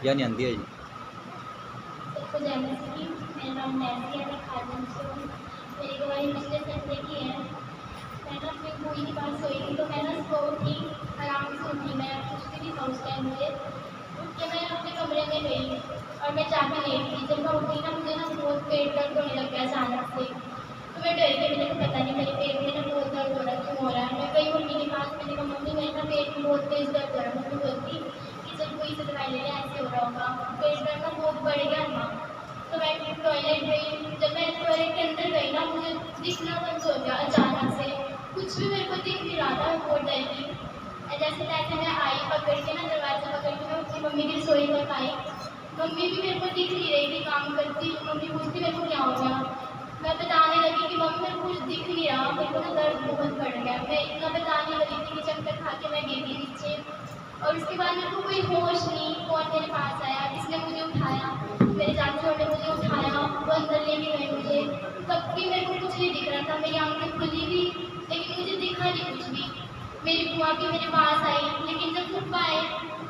यानी आंदी है जी। सबको जानना चाहिए। मेरा नाम नैन्सी है, मैं खारगंज से हूँ। मेरी गवाही पिछले संडे की है। मैं ना अपनी बुई के पास सोई थी, तो मैं ना सुबह उठी, आराम से उठी, मैं पूछती थी था उस टाइम मुझे। उठ के मैं अपने कमरे में गई और मैं जाके लेट थी। जब मैं उठी ना, मुझे ना बहुत पेट दर्द होने लग गया अचानक से। तो मैं डर गई, मुझे पता नहीं मेरे पेट में ना बहुत दर्द हो रहा है, क्यों हो रहा है। मैं गई मम्मी के पास, मैंने कहा मम्मी मेरे ना पेट में बहुत तेज दर्द हो रहा है। मम्मी बोलती कि जब कोई से दवाई ले लें, ऐसे हो रहा होगा, पेट दर्द ना बहुत बढ़ गया था। तो मैं टॉयलेट गई। जब मैं टॉयलेट के अंदर गई ना, मुझे दिखना बंद हो गया अचानक से। कुछ भी मेरे को दिख नहीं रहा था, मैं बहुत डर गई। जैसे तैसे मैं आई, पकड़ के ना दरवाजा पकड़ के मैं उसकी मम्मी की रसोई तक आई। मम्मी भी मेरे को दिख नहीं रही थी काम करती। मम्मी पूछती मेरे को क्या हो गया। मैं बताने लगी कि मम्मी मेरे को कुछ दिख नहीं रहा, मेरे को ना दर्द बहुत बढ़ गया। मैं इतना बताने लगी थी कि चक्कर खा के मैं गिर गई नीचे। और उसके बाद मेरे को कोई होश नहीं। कौन मेरे पास आया, किसने मुझे उठाया, मेरे चाचू ने मुझे उठाया, वो अंदर लेके गए मुझे। तब भी मेरे को कुछ नहीं दिख रहा था। मेरी आंखें खुली थी लेकिन मुझे दिखा नहीं कुछ भी। मेरी बुआ भी मेरे पास आई, लेकिन जब फुप्पा आए,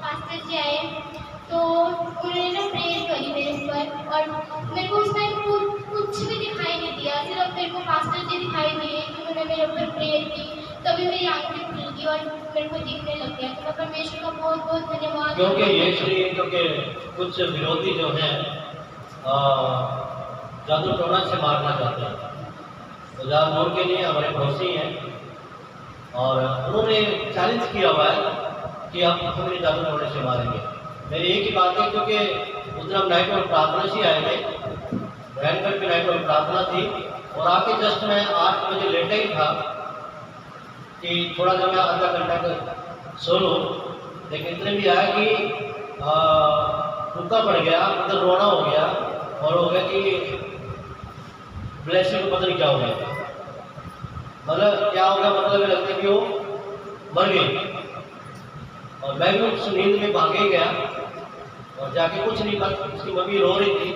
पास्टर जी आए, तो उन्होंने ना प्रेयर करी मेरे ऊपर। और मेरे को उस टाइम कुछ भी दिखाई नहीं दिया, सिर्फ मेरे को पास्टर जी दिखाई दिए कि उन्होंने मेरे ऊपर प्रेयर की। तभी मेरी आंखें खुल गई और मेरे को दिखने लग गया। तो मैं परमेश्वर का बहुत बहुत धन्यवाद। क्योंकि ये शरीर, क्योंकि कुछ विरोधी जो हैं जादू टोना से मारना चाहते हैं। तो जादूर के लिए हमारे पड़ोसी हैं और उन्होंने चैलेंज किया हुआ है कि आप हमें जादू टोने से मारेंगे। मेरी एक ही बात है, क्योंकि उस दिन हम नाइट में प्रार्थना से आए थे, रैनगढ़ की नाइट में प्रार्थना थी और आके जस्ट मैं 8 बजे लेटा ही था कि थोड़ा जब मैं आधा घंटा तक सो लूँ, लेकिन इतने भी आया कि रुका पड़ गया, उधर रोना हो गया और हो गया कि ब्लेसिंग को पता नहीं क्या हो गया। मतलब क्या होगा, मतलब ये लगता है कि वो मर गई। और मैं भी उस नींद में भागे गया और जाके कुछ नहीं, बस उसकी मम्मी रो रही थी।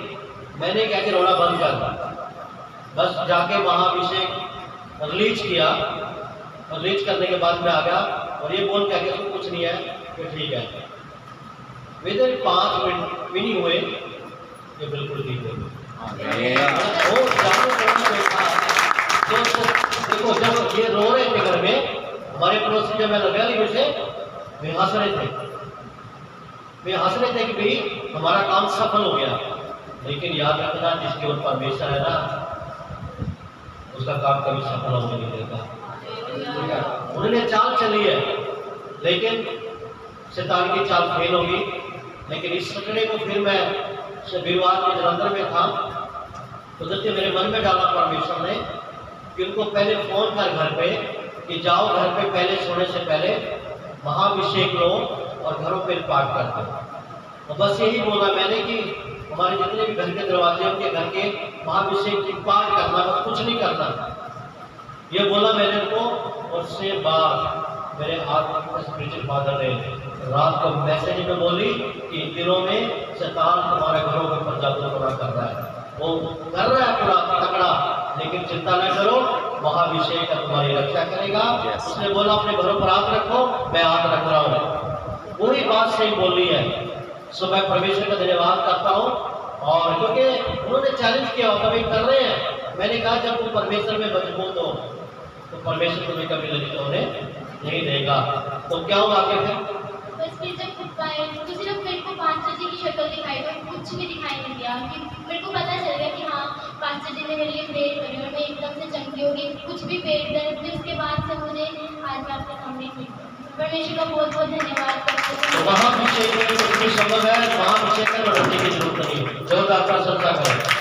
मैंने क्या कि रोना बंद कर दिया, बस जाके महाअभिषेक रिलीज किया। रिलीज करने के बाद मैं आ गया और ये बोल के उसको कुछ नहीं है कि ठीक है। विद इन 5 मिनट भी नहीं हुए, ये बिल्कुल ठीक हो गया। वो जादू टोना देखा तो देखो, जब ये रो रहे थे घर में, हमारे पड़ोसी जब मैं लगा ली मुझे, वे हंस रहे थे कि भाई हमारा काम सफल हो गया। लेकिन याद रखना, जिसके ऊपर परमेश्वर है ना, उसका काम कभी सफल होने नहीं देगा। उन्होंने चाल चली है, लेकिन शैतान की चाल फेल होगी। लेकिन इस सैटरडे को फिर मैं वीरवार के जलंधर में था, तो जब मेरे मन में डाला परमेश्वर ने कि उनको पहले फोन कर घर पे कि जाओ घर पे पहले सोने से पहले महाअभिषेक लो और घरों पे पाठ कर दो। तो बस यही बोला मैंने कि हमारे जितने भी घर के दरवाजे, उनके घर के महाअभिषेक की पाठ करना, बस कुछ नहीं करना, ये बोला मैंने उनको। और उससे बाद मेरे आत्मिक स्पिरिचुअल फादर ने रात को मैसेज में बोली कि इन दिनों में शैतान तुम्हारे घरों के ऊपर जादू टोना कर रहा है, वो कर रहा है पूरा तगड़ा, लेकिन चिंता न करो, महाअभिषेक का तुम्हारी रक्षा करेगा। उसने बोला अपने घरों पर हाथ रखो, मैं हाथ रख रहा हूँ। वही बात सही बोली है। सो मैं परमेश्वर का धन्यवाद करता हूँ। और क्योंकि उन्होंने चैलेंज किया होता, भाई कर रहे हैं, मैंने कहा जब तुम परमेश्वर में मजबूत हो तो परमेश्वर तुम्हें कभी लज्जित होने नहीं देगा। तो क्या हुआ आगे फिर? बस फिर जब फुप्पा आए तो सिर्फ मेरे को पास्टर जी की शक्ल दिखाई दी, कुछ भी दिखाई नहीं दिया। कि मेरे को पता चल गया कि हाँ, पास्टर जी ने मेरे लिए प्रेयर करी और मैं एकदम से चंगी हो गई, कुछ भी पेट दर्द नहीं। उसके बाद से मुझे आज मैं आपके सामने थी। परमेश्वर का बहुत बहुत धन्यवाद करते हैं। महाअभिषेक में कुछ भी संभव है, महाअभिषेक में बढ़ने की जरूरत नहीं, जोरदार प्रशंसा करें।